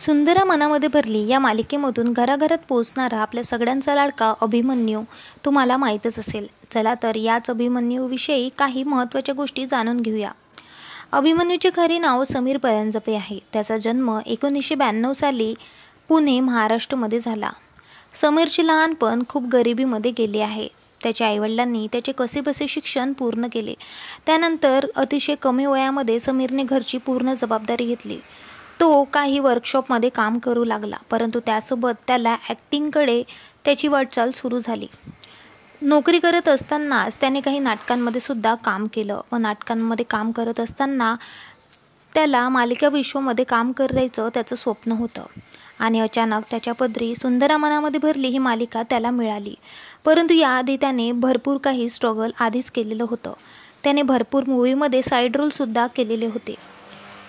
सुंदरा मनामध्ये भरली या मालिकेमधून घराघरात पोहोचणारा आपल्या सगळ्यांचा लाडका अभिमन्यू तुम्हाला माहीतच असेल. चला तर याच अभिमन्यूविषयी काही महत्त्वाच्या गोष्टी जाणून घेऊया. अभिमन्यूचे खरे नाव समीर परांजपे आहे. त्याचा जन्म 1992 साली पुणे, महाराष्ट्रामध्ये झाला. समीरचे लहानपण खूप गरिबीमध्ये गेले आहे. त्याच्या आईवडिलांनी त्याचे कसेबसे शिक्षण पूर्ण केले. त्यानंतर अतिशय कमी वयामध्ये समीरने घरची पूर्ण जबाबदारी घेतली. तो काही वर्कशॉपमध्ये काम करू लागला, परंतु त्यासोबत त्याला ॲक्टिंगकडे त्याची वाटचाल सुरू झाली. नोकरी करत असतानाच त्याने काही नाटकांमध्ये सुद्धा काम केलं व नाटकांमध्ये काम करत असताना त्याला मालिका विश्वामध्ये काम करायचं त्याचं स्वप्न होतं आणि अचानक त्याच्या पदरी सुंदरा मनामध्ये भरली ही मालिका त्याला मिळाली. परंतु याआधी त्याने भरपूर काही स्ट्रगल आधीच केलेलं होतं. त्याने भरपूर मूवीमध्ये साईड रोलसुद्धा केलेले होते,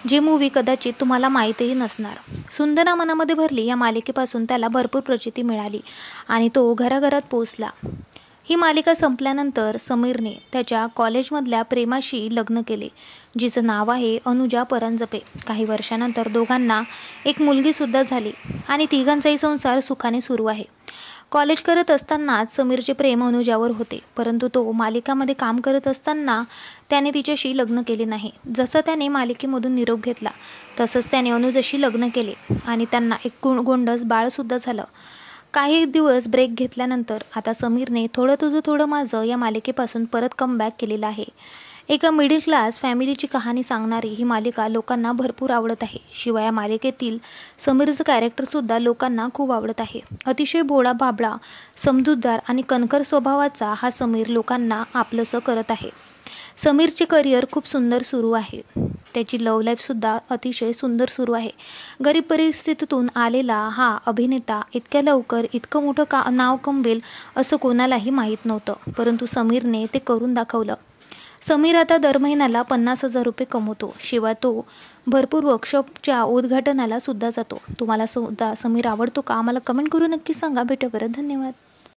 जे मूवी कदाचित तुम्हाला माहीतही नसणार. सुंदरा मनामध्ये भरली या मालिकेपासून त्याला भरपूर प्रचिती मिळाली आणि तो घराघरात पोहोचला. ही मालिका संपल्यानंतर समीरने त्याच्या कॉलेजमधल्या प्रेमाशी लग्न केले, जिचं नाव आहे अनुजा परांजपे. काही वर्षानंतर दोघांना एक मुलगीसुद्धा झाली आणि तिघांचाही संसार सुखाने सुरू आहे. कॉलेज करत असतानाच समीरचे प्रेम अनुजावर होते, परंतु तो मालिकामध्ये काम करत असताना त्याने तिच्याशी लग्न केले नाही. जसं त्याने मालिकेमधून निरोप घेतला तसंच त्याने अनुजाशी लग्न केले आणि त्यांना एक गोंडस बाळसुद्धा झालं. काही दिवस ब्रेक घेतल्यानंतर आता समीरने थोडं तुझं थोडं माझं या मालिकेपासून परत कमबॅक केलेला आहे. एका मिडल क्लास फॅमिलीची कहाणी सांगणारी ही मालिका लोकांना भरपूर आवडत आहे. शिवाय या मालिकेतील समीरचं कॅरेक्टरसुद्धा लोकांना खूप आवडत आहे. अतिशय भोळा भाबडा, समजूतदार आणि कणखर स्वभावाचा हा समीर लोकांना आपलंसं करत आहे. समीरचे करिअर खूप सुंदर सुरू आहे. त्याची लव्ह लाईफसुद्धा अतिशय सुंदर सुरू आहे. गरीब परिस्थितीतून आलेला हा अभिनेता इतक्या लवकर इतकं मोठं नाव कमवेल असं कोणालाही माहीत नव्हतं, परंतु समीरने ते करून दाखवलं. समीर आता दर महिन्याला 50,000 रुपये कमवतो. शिवाय तो भरपूर वर्कशॉपच्या उद्घाटनाला सुद्धा जातो. तुम्हाला सुद्धा समीर आवडतो का? आम्हाला कमेंट करून नक्की सांगा. भेटूया परत. धन्यवाद.